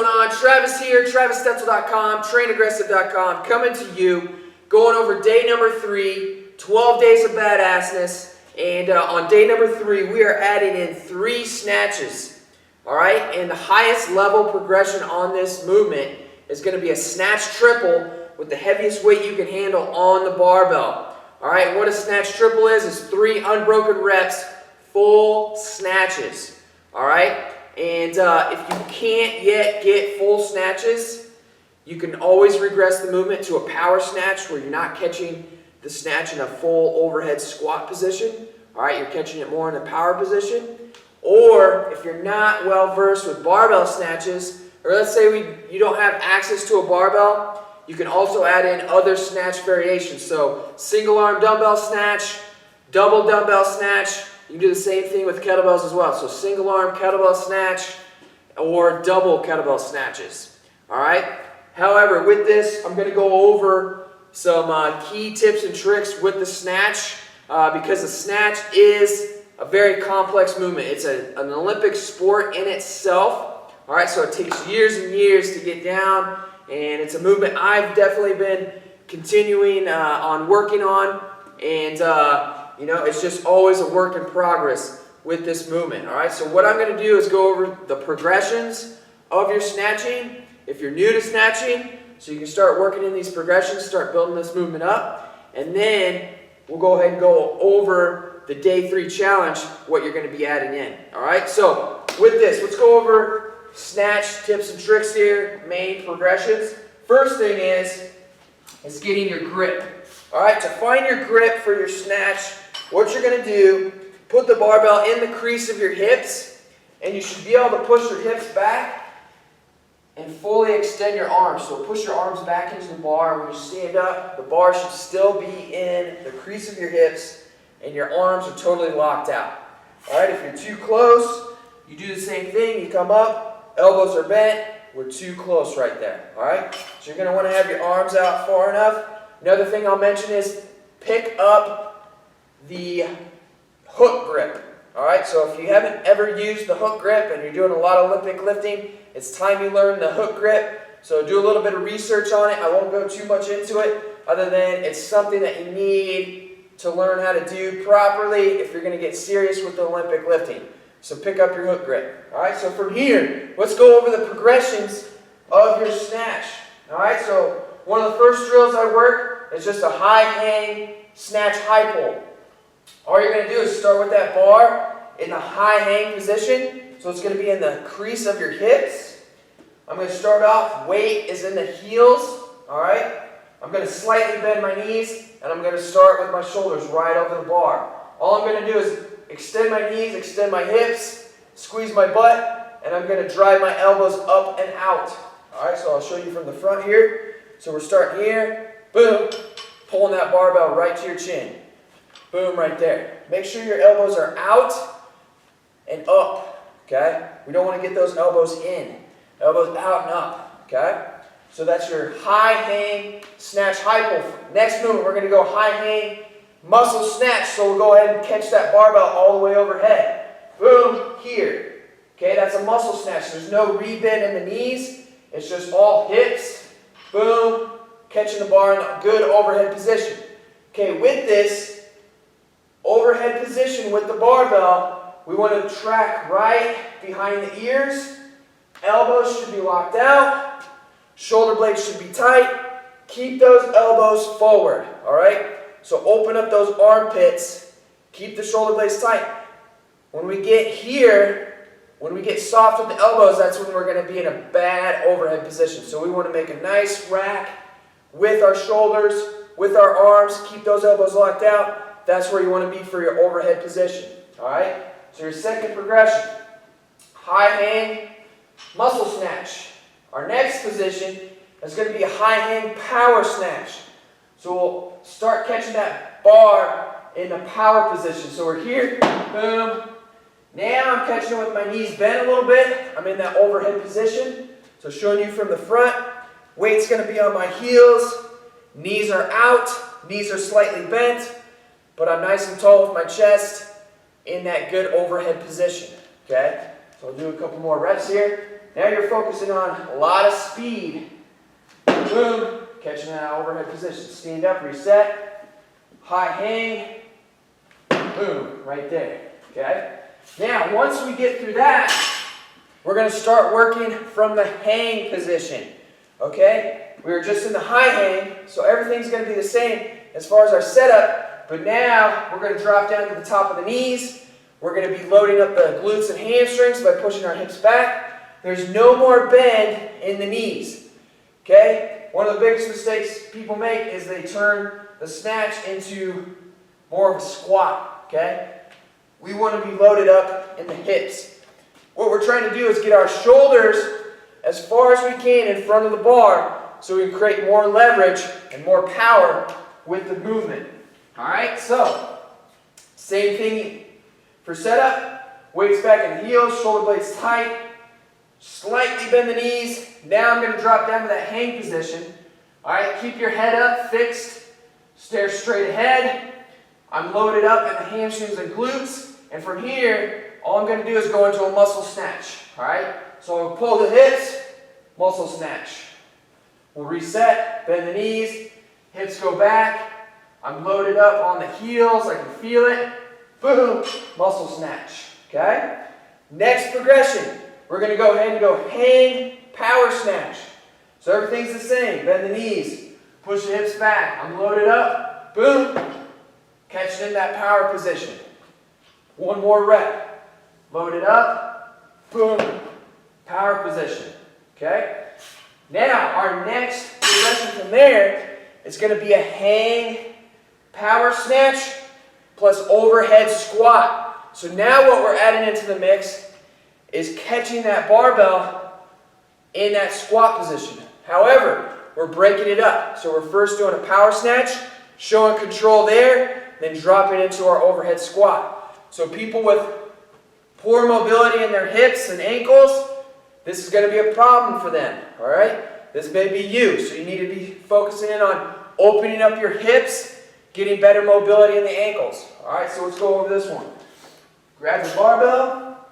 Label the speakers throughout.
Speaker 1: going on? Travis here, TravisStetzel.com, TrainAggressive.com, coming to you, going over day number 3, 12 days of badassness, and on day number 3, we are adding in 3 snatches, all right? And the highest level progression on this movement is going to be a Snatch Triple with the heaviest weight you can handle on the barbell, all right? And what a Snatch Triple is 3 unbroken reps, full snatches, all right? And if you can't yet get full snatches, you can always regress the movement to a power snatch where you're not catching the snatch in a full overhead squat position. All right, you're catching it more in a power position. Or if you're not well versed with barbell snatches, or let's say you don't have access to a barbell, you can also add in other snatch variations. So single arm dumbbell snatch, double dumbbell snatch. You can do the same thing with kettlebells as well. So single arm kettlebell snatch or double kettlebell snatches. All right. However, with this, I'm going to go over some key tips and tricks with the snatch because the snatch is a very complex movement. It's an Olympic sport in itself. All right. So it takes years and years to get down, and it's a movement I've definitely been continuing on working on, and you know, it's just always a work in progress with this movement, all right? So what I'm going to do is go over the progressions of your snatching. If you're new to snatching, so you can start working in these progressions, start building this movement up, and then we'll go ahead and go over the day 3 challenge, what you're going to be adding in, all right? So with this, let's go over snatch tips and tricks here, main progressions. First thing is getting your grip, all right? To find your grip for your snatch, what you're going to do, put the barbell in the crease of your hips, and you should be able to push your hips back and fully extend your arms. So push your arms back into the bar. When you stand up, the bar should still be in the crease of your hips, and your arms are totally locked out. All right, if you're too close, you do the same thing. You come up, elbows are bent. We're too close right there. All right, so you're going to want to have your arms out far enough. Another thing I'll mention is pick up the hook grip. All right, so if you haven't ever used the hook grip and you're doing a lot of Olympic lifting, it's time you learn the hook grip. So do a little bit of research on it. I won't go too much into it other than it's something that you need to learn how to do properly if you're going to get serious with the Olympic lifting. So pick up your hook grip. All right, so from here, let's go over the progressions of your snatch. All right, so one of the first drills I work is just a high hang snatch high pull. All you're going to do is start with that bar in the high hang position. So it's going to be in the crease of your hips. I'm going to start off, weight is in the heels. All right. I'm going to slightly bend my knees, and I'm going to start with my shoulders right over the bar. All I'm going to do is extend my knees, extend my hips, squeeze my butt, and I'm going to drive my elbows up and out. All right, so I'll show you from the front here. So we're starting here, boom, pulling that barbell right to your chin. Boom, right there. Make sure your elbows are out and up, okay? We don't want to get those elbows in. Elbows out and up, okay? So that's your high hang, snatch, high pull. Next movement, we're going to go high hang, muscle snatch. So we'll go ahead and catch that barbell all the way overhead. Boom, here. Okay, that's a muscle snatch. There's no rebend in the knees. It's just all hips. Boom, catching the bar in a good overhead position. Okay, with this overhead position with the barbell, we want to track right behind the ears. Elbows should be locked out. Shoulder blades should be tight. Keep those elbows forward, all right? So open up those armpits. Keep the shoulder blades tight. When we get here, when we get soft with the elbows, that's when we're going to be in a bad overhead position. So we want to make a nice rack with our shoulders, with our arms. Keep those elbows locked out. That's where you want to be for your overhead position. All right? So your second progression, high hang, muscle snatch. Our next position is going to be a high hang power snatch. So we'll start catching that bar in the power position. So we're here, boom. Now I'm catching it with my knees bent a little bit. I'm in that overhead position. So showing you from the front, weight's going to be on my heels. Knees are out, knees are slightly bent. But I'm nice and tall with my chest in that good overhead position, okay? So I'll do a couple more reps here. Now you're focusing on a lot of speed. Boom, catching that overhead position. Stand up, reset, high hang, boom, right there, okay? Now, once we get through that, we're going to start working from the hang position, okay? We were just in the high hang, so everything's going to be the same as far as our setup, but now we're going to drop down to the top of the knees. We're going to be loading up the glutes and hamstrings by pushing our hips back. There's no more bend in the knees, okay? One of the biggest mistakes people make is they turn the snatch into more of a squat, okay? We want to be loaded up in the hips. What we're trying to do is get our shoulders as far as we can in front of the bar so we can create more leverage and more power with the movement. All right, so same thing for setup. Weights back in the heels, shoulder blades tight. Slightly bend the knees. Now I'm going to drop down to that hang position. All right, keep your head up, fixed. Stare straight ahead. I'm loaded up in the hamstrings and glutes. And from here, all I'm going to do is go into a muscle snatch. All right, so I'll pull the hips, muscle snatch. We'll reset, bend the knees, hips go back. I'm loaded up on the heels. I can feel it. Boom, muscle snatch. Okay? Next progression. We're going to go ahead and go hang, power snatch. So everything's the same. Bend the knees. Push the hips back. I'm loaded up. Boom. Catching in that power position. One more rep. Load it up. Boom. Power position. Okay? Now, our next progression from there is going to be a hang, power snatch, plus overhead squat. So now what we're adding into the mix is catching that barbell in that squat position. However, we're breaking it up. So we're first doing a power snatch, showing control there, then dropping into our overhead squat. So people with poor mobility in their hips and ankles, this is going to be a problem for them, all right? This may be you, so you need to be focusing in on opening up your hips, getting better mobility in the ankles. All right, so let's go over this one. Grab the barbell.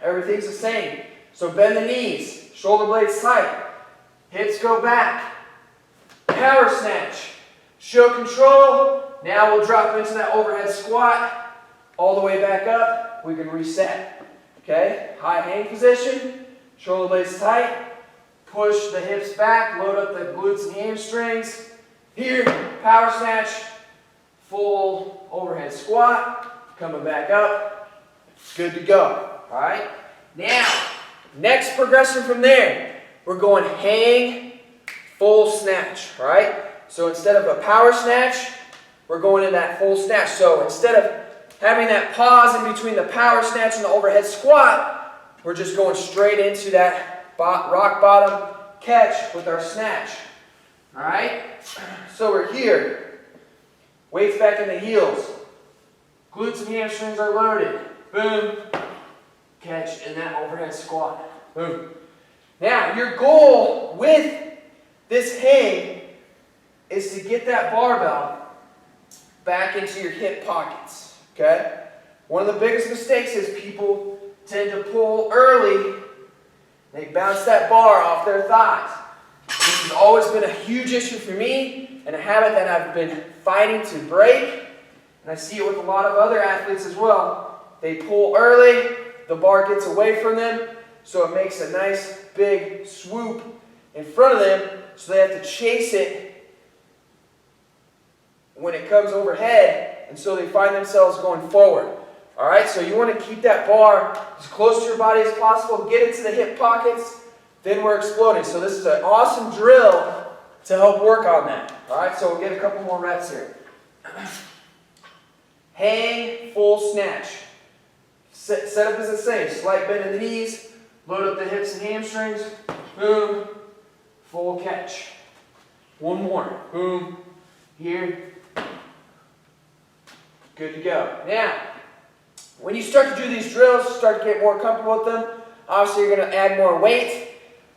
Speaker 1: Everything's the same. So bend the knees, shoulder blades tight, hips go back. Power snatch. Show control. Now we'll drop into that overhead squat. All the way back up. We can reset. Okay? High hang position. Shoulder blades tight. Push the hips back. Load up the glutes and hamstrings. Here, power snatch. Full overhead squat. Coming back up. Good to go. Alright? Now, next progression from there. We're going hang, full snatch. Alright? So instead of a power snatch, we're going in that full snatch. So instead of having that pause in between the power snatch and the overhead squat, we're just going straight into that rock bottom catch with our snatch. All right? So we're here. Weights back in the heels. Glutes and hamstrings are loaded. Boom. Catch in that overhead squat. Boom. Now, your goal with this hang is to get that barbell back into your hip pockets. Okay? One of the biggest mistakes is people tend to pull early. They bounce that bar off their thighs. This has always been a huge issue for me and a habit that I've been fighting to break. And I see it with a lot of other athletes as well. They pull early, the bar gets away from them, so it makes a nice big swoop in front of them, so they have to chase it when it comes overhead. And so they find themselves going forward. All right, so you want to keep that bar as close to your body as possible, get it to the hip pockets, then we're exploding. So this is an awesome drill to help work on that. All right, so we'll get a couple more reps here. Hang, full snatch. Setup is the same. Slight bend in the knees, load up the hips and hamstrings, boom, full catch. One more, boom, here. Good to go. Now, when you start to do these drills, start to get more comfortable with them, obviously you're going to add more weight,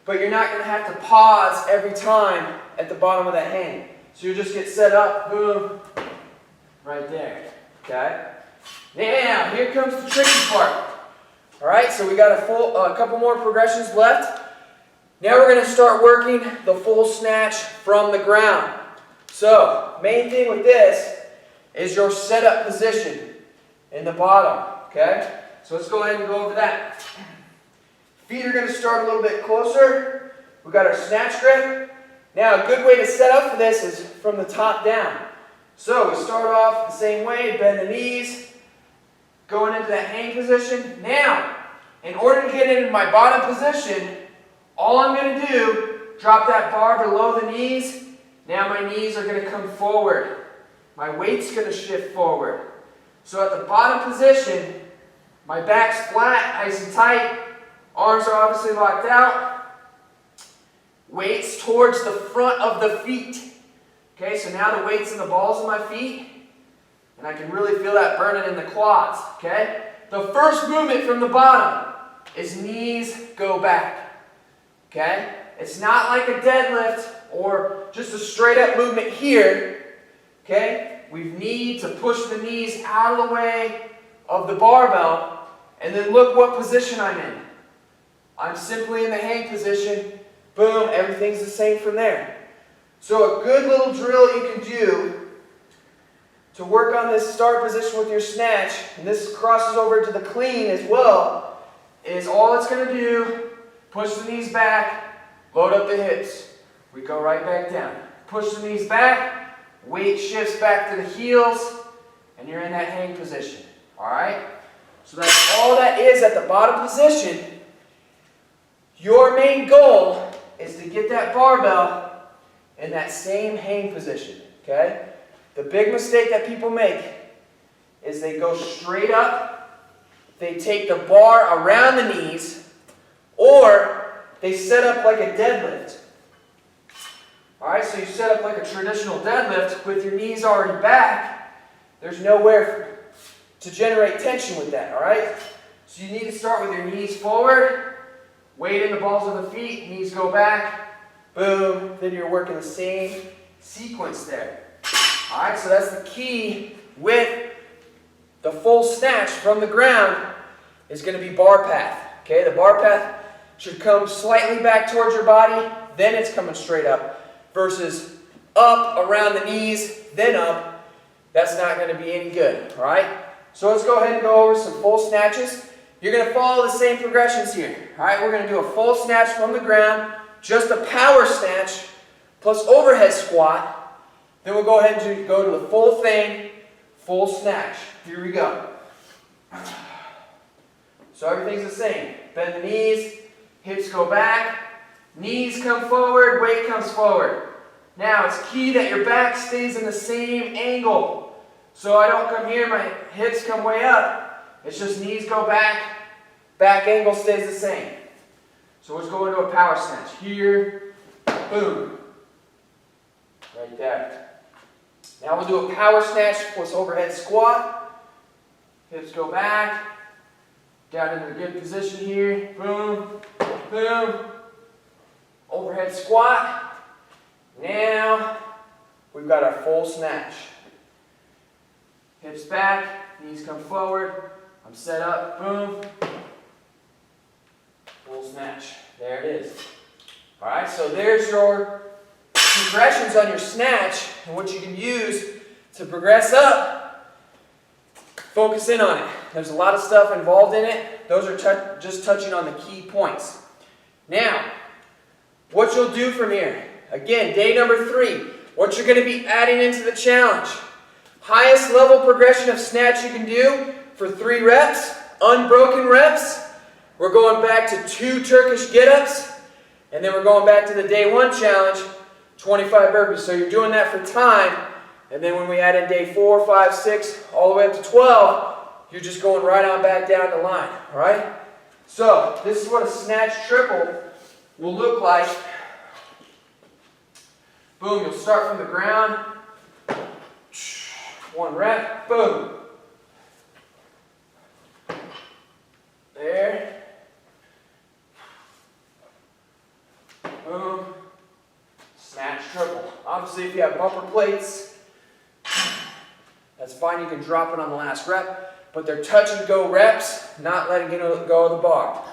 Speaker 1: but you're not going to have to pause every time at the bottom of that hang. So you just get set up, boom, right there. Okay? Now, here comes the tricky part. All right, so we got a couple more progressions left. Now we're going to start working the full snatch from the ground. So, main thing with this is your setup position in the bottom, okay? So let's go ahead and go over that. Feet are going to start a little bit closer. We got our snatch grip. Now, a good way to set up for this is from the top down. So we start off the same way, bend the knees, going into that hang position. Now, in order to get into my bottom position, all I'm going to do, drop that bar below the knees. Now my knees are going to come forward. My weight's going to shift forward. So at the bottom position, my back's flat, nice and tight. Arms are obviously locked out. Weights towards the front of the feet. Okay, so now the weight's in the balls of my feet. And I can really feel that burning in the quads. Okay? The first movement from the bottom is knees go back. Okay? It's not like a deadlift or just a straight up movement here. Okay? We need to push the knees out of the way of the barbell. And then look what position I'm in. I'm simply in the hang position. Boom, everything's the same from there. So a good little drill you can do to work on this start position with your snatch, and this crosses over to the clean as well, is all it's going to do, push the knees back, load up the hips. We go right back down. Push the knees back, weight shifts back to the heels, and you're in that hang position. Alright? So that's all that is at the bottom position. Your main goal is to get that barbell in that same hang position. Okay? The big mistake that people make is they go straight up, they take the bar around the knees, or they set up like a deadlift. Alright, so you set up like a traditional deadlift with your knees already back. There's nowhere to generate tension with that, alright? So you need to start with your knees forward, weight in the balls of the feet, knees go back, boom, then you're working the same sequence there. Alright, so that's the key with the full snatch from the ground is going to be bar path. Okay, the bar path should come slightly back towards your body, then it's coming straight up, versus up around the knees, then up. That's not going to be any good. Alright, so let's go ahead and go over some full snatches. You're going to follow the same progressions here. Alright, we're going to do a full snatch from the ground, just a power snatch, plus overhead squat. Then we'll go ahead and go to the full thing, full snatch. Here we go. So everything's the same. Bend the knees, hips go back, knees come forward, weight comes forward. Now it's key that your back stays in the same angle. So I don't come here, my hips come way up. It's just knees go back, back angle stays the same. So let's go into a power snatch. Here, boom. Right there. Now we'll do a power snatch plus overhead squat. Hips go back. Down into a good position here. Boom, boom. Overhead squat. Now we've got our full snatch. Hips back, knees come forward. I'm set up. Boom. Full snatch. There it is. Alright, so there's your progressions on your snatch and what you can use to progress up. Focus in on it. There's a lot of stuff involved in it. Those are just touching on the key points. Now, what you'll do from here. Again, day number 3. What you're going to be adding into the challenge. Highest level progression of snatch you can do for 3 reps. Unbroken reps. We're going back to 2 Turkish get-ups. And then we're going back to the day 1 challenge. 25 burpees. So you're doing that for time. And then when we add in day 4, 5, 6, all the way up to 12, you're just going right on back down the line. Alright? So, this is what a snatch triple will look like. Boom, you'll start from the ground. 1 rep. Boom. There. Boom. Snatch triple. Obviously, if you have bumper plates, that's fine. You can drop it on the last rep. but they're touch and go reps, not letting go of the bar.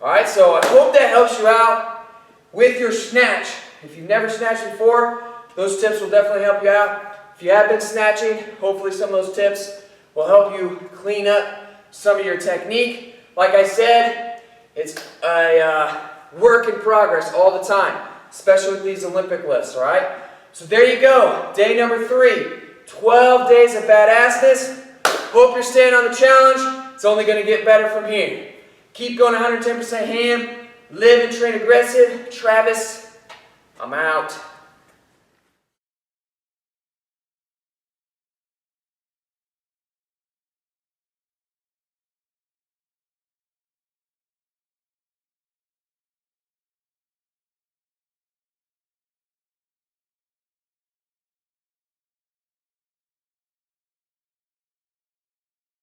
Speaker 1: All right, so I hope that helps you out with your snatch. If you've never snatched before, those tips will definitely help you out. If you have been snatching, hopefully some of those tips will help you clean up some of your technique. Like I said, it's a work in progress all the time, especially with these Olympic lifts, all right? So there you go, day number 3, 12 days of badassness. Hope you're staying on the challenge. It's only going to get better from here. Keep going 110% ham. Live and train aggressive. Travis, I'm out.